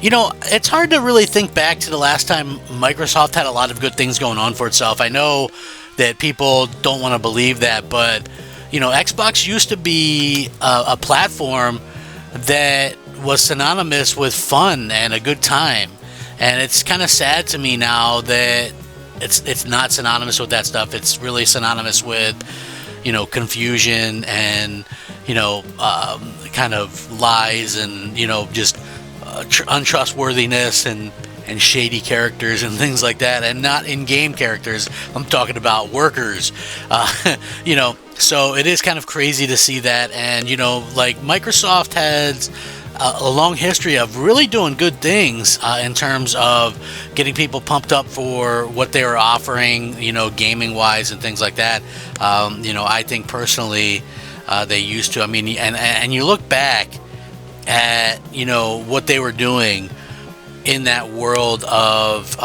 It's hard to really think back to the last time Microsoft had a lot of good things going on for itself. I know that people don't want to believe that, but Xbox used to be a platform that was synonymous with fun and a good time, and it's kind of sad to me now that it's not synonymous with that stuff. It's really synonymous with confusion and kind of lies and just untrustworthiness and shady characters and things like that, and not in-game characters. I'm talking about workers. So it is kind of crazy to see that. And like Microsoft has a long history of really doing good things in terms of getting people pumped up for what they were offering, gaming wise and things like that. I think personally they used to. I mean, and you look back at what they were doing in that world of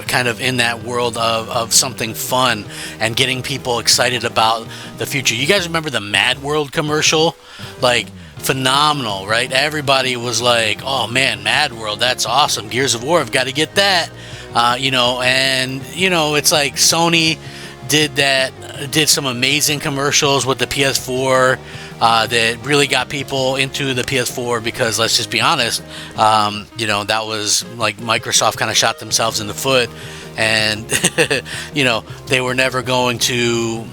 kind of in that world of something fun and getting people excited about the future. You guys remember the Mad World commercial? Like, phenomenal, right? Everybody was like, oh man, Mad World, that's awesome. Gears of War, I've got to get that. It's like Sony did some amazing commercials with the PS4 that really got people into the PS4, because let's just be honest, that was like Microsoft kind of shot themselves in the foot, and they were never going to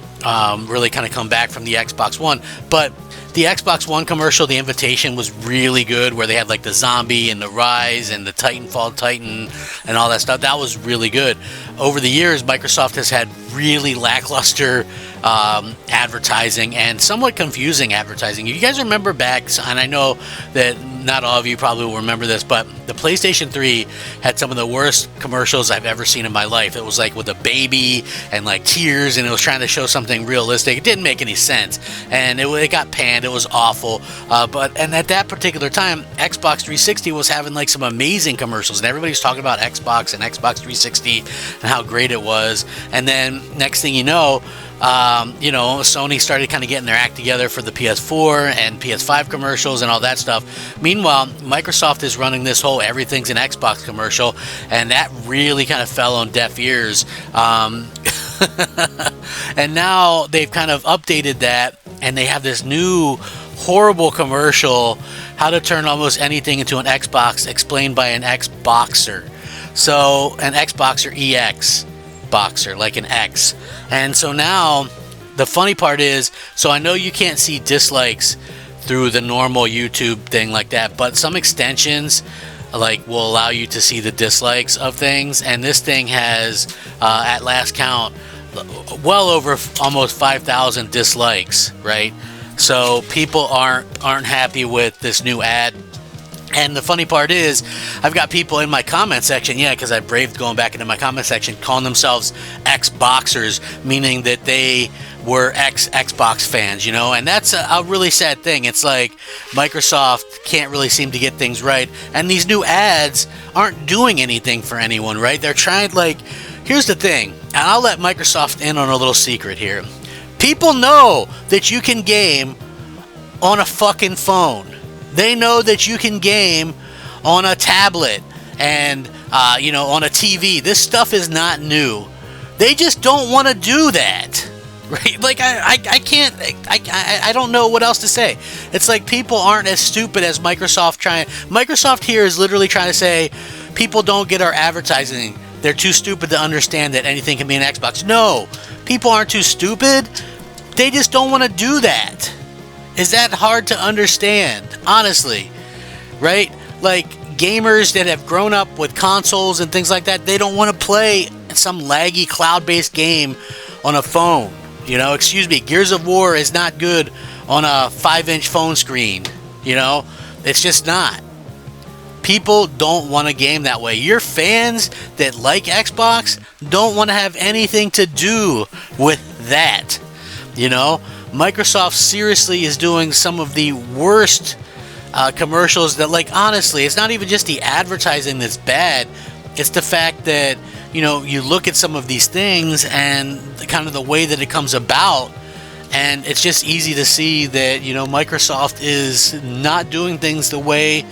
really kind of come back from the Xbox One. But the Xbox One commercial, the invitation, was really good, where they had like the zombie and the Rise and the Titanfall Titan and all that stuff. That was really good. Over the years, Microsoft has had really lackluster advertising and somewhat confusing advertising. You guys remember back, and I know that not all of you probably will remember this, but the PlayStation 3 had some of the worst commercials I've ever seen in my life. It was like with a baby and like tears, and it was trying to show something realistic. It didn't make any sense, and it got panned. It was awful. And at that particular time, Xbox 360 was having like some amazing commercials, and everybody's talking about Xbox and Xbox 360 and how great it was. And then next thing you know, Sony started kind of getting their act together for the PS4 and PS5 commercials and all that stuff. Meanwhile, Microsoft is running this whole everything's an Xbox commercial, and that really kind of fell on deaf ears. And now they've kind of updated that, and they have this new horrible commercial, how to turn almost anything into an Xbox, explained by an Xboxer. So, an Xboxer EX boxer, like an X. And so now, the funny part is, so I know you can't see dislikes through the normal YouTube thing like that, but some extensions will allow you to see the dislikes of things, and this thing has, at last count, well over almost 5,000 dislikes, right? So people aren't happy with this new ad. And the funny part is, I've got people in my comment section, because I braved going back into my comment section, calling themselves Xboxers, meaning that they were Xbox fans, and that's a really sad thing. It's like Microsoft can't really seem to get things right, and these new ads aren't doing anything for anyone, right? They're trying, here's the thing, and I'll let Microsoft in on a little secret here. People know that you can game on a fucking phone. They know that you can game on a tablet and, on a TV. This stuff is not new. They just don't want to do that, right? I can't, I don't know what else to say. It's like people aren't as stupid as Microsoft trying. Microsoft here is literally trying to say, people don't get our advertising. They're too stupid to understand that anything can be an Xbox. No, people aren't too stupid. They just don't want to do that. Is that hard to understand? Honestly, right? Like, gamers that have grown up with consoles and things like that, they don't want to play some laggy cloud-based game on a phone. Excuse me, Gears of War is not good on a 5-inch phone screen. It's just not. People don't want to game that way. Your fans that like Xbox don't want to have anything to do with that. Microsoft seriously is doing some of the worst commercials that, honestly, it's not even just the advertising that's bad. It's the fact that, you look at some of these things and kind of the way that it comes about, And it's just easy to see that, Microsoft is not doing things the way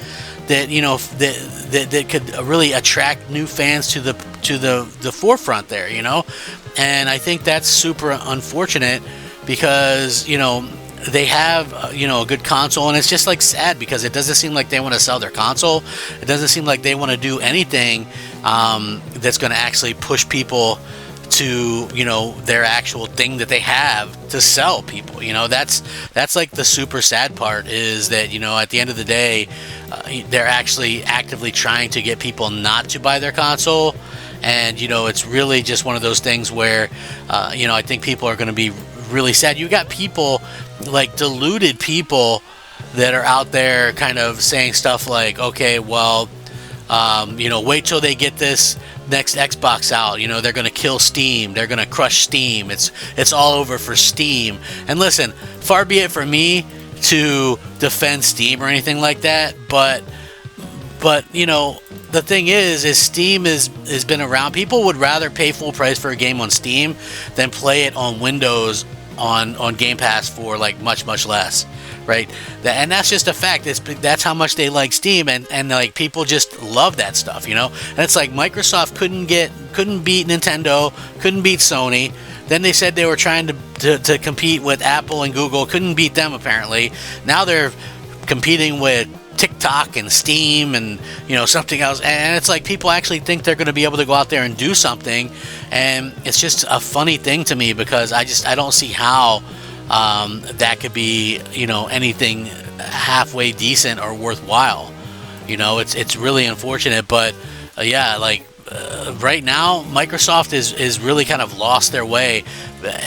that, that could really attract new fans to the forefront there, and I think that's super unfortunate because, they have, a good console, and it's just like sad because it doesn't seem like they want to sell their console. It doesn't seem like they want to do anything that's going to actually push people to, their actual thing that they have to sell people. That's like the super sad part, is that, at the end of the day, they're actually actively trying to get people not to buy their console. And, it's really just one of those things where, I think people are going to be really sad. You got people, like deluded people, that are out there kind of saying stuff like, okay, well, wait till they get this next Xbox out. They're going to kill Steam. They're going to crush Steam. It's all over for Steam. And listen, far be it for me to defend Steam or anything like that, but the thing is Steam has been around. People would rather pay full price for a game on Steam than play it on Windows on Game Pass for like much less, right? And that's just a fact. That's how much they like Steam, and like people just love that stuff, And it's like Microsoft couldn't beat Nintendo, couldn't beat Sony. Then they said they were trying to compete with Apple and Google, couldn't beat them apparently. Now they're competing with TikTok and Steam and something else, and it's like people actually think they're going to be able to go out there and do something, and it's just a funny thing to me because I don't see how that could be anything halfway decent or worthwhile. It's really unfortunate, but right now Microsoft is really kind of lost their way.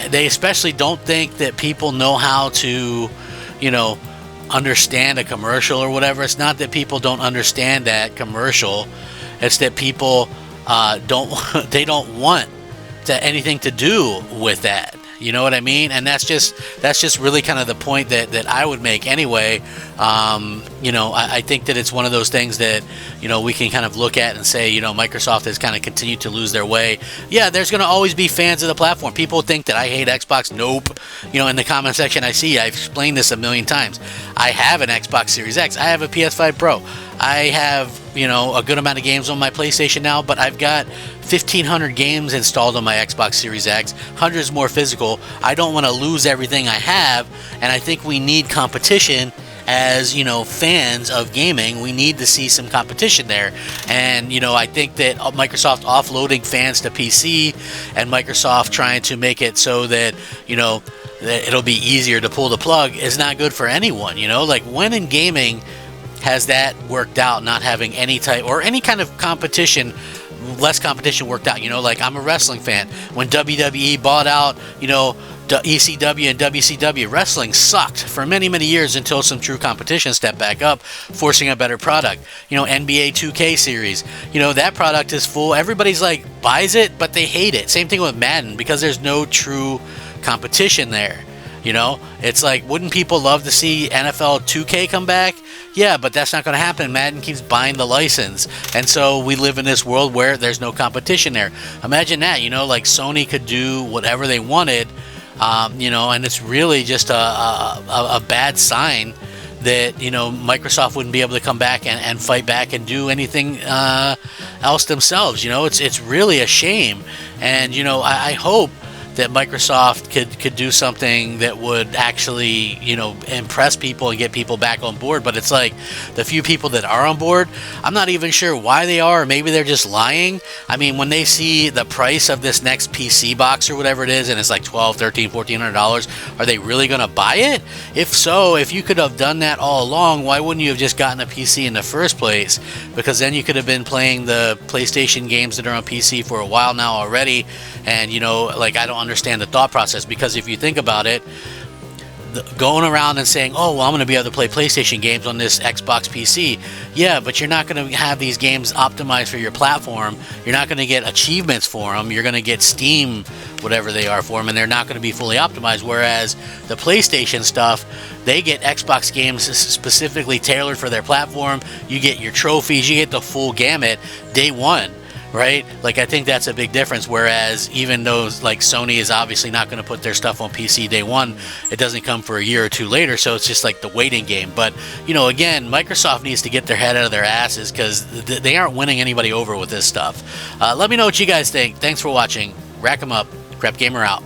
They especially don't think that people know how to understand a commercial or whatever. It's not that people don't understand that commercial, it's that people don't want anything to do with that. You know what I mean? And that's just really kind of the point that I would make anyway. I think that it's one of those things that, we can kind of look at and say, Microsoft has kind of continued to lose their way. Yeah, there's going to always be fans of the platform. People think that I hate Xbox. Nope. In the comment section I've explained this a million times. I have an Xbox Series X. I have a PS5 Pro. I have, a good amount of games on my PlayStation now, but I've got 1,500 games installed on my Xbox Series X, hundreds more physical. I don't want to lose everything I have, and I think we need competition as, fans of gaming. We need to see some competition there. And, I think that Microsoft offloading fans to PC and Microsoft trying to make it so that, that it'll be easier to pull the plug is not good for anyone. Like, when in gaming has that worked out, not having any type or any kind of competition, less competition worked out? Like, I'm a wrestling fan. When WWE bought out, ECW and WCW, wrestling sucked for many years until some true competition stepped back up, forcing a better product. NBA 2K series, that product is full. Everybody's like buys it, but they hate it. Same thing with Madden, because there's no true competition there. It's like, wouldn't people love to see NFL 2K come back? Yeah, but that's not going to happen. Madden keeps buying the license. And so we live in this world where there's no competition there. Imagine that, like Sony could do whatever they wanted, and it's really just a bad sign that, Microsoft wouldn't be able to come back and fight back and do anything else themselves. It's really a shame. And, I hope that Microsoft could do something that would actually, impress people and get people back on board. But it's like, the few people that are on board, I'm not even sure why they are, or maybe they're just lying. I mean, when they see the price of this next PC box or whatever it is, and it's like $1,200, $1,300, $1,400, are they really going to buy it? If so, if you could have done that all along, why wouldn't you have just gotten a PC in the first place? Because then you could have been playing the PlayStation games that are on PC for a while now already. And, I don't understand the thought process, because if you think about it, going around and saying, oh, well, I'm going to be able to play PlayStation games on this Xbox PC. Yeah, but you're not going to have these games optimized for your platform. You're not going to get achievements for them. You're going to get Steam, whatever they are, for them, and they're not going to be fully optimized. Whereas the PlayStation stuff, they get Xbox games specifically tailored for their platform. You get your trophies. You get the full gamut day one. right? Like, I think that's a big difference. Whereas even though like Sony is obviously not going to put their stuff on PC day one, it doesn't come for a year or two later. So it's just like the waiting game. But, you know, again, Microsoft needs to get their head out of their asses, because they aren't winning anybody over with this stuff. Let me know what you guys think. Thanks for watching. Rack 'em up. Crap Gamer out.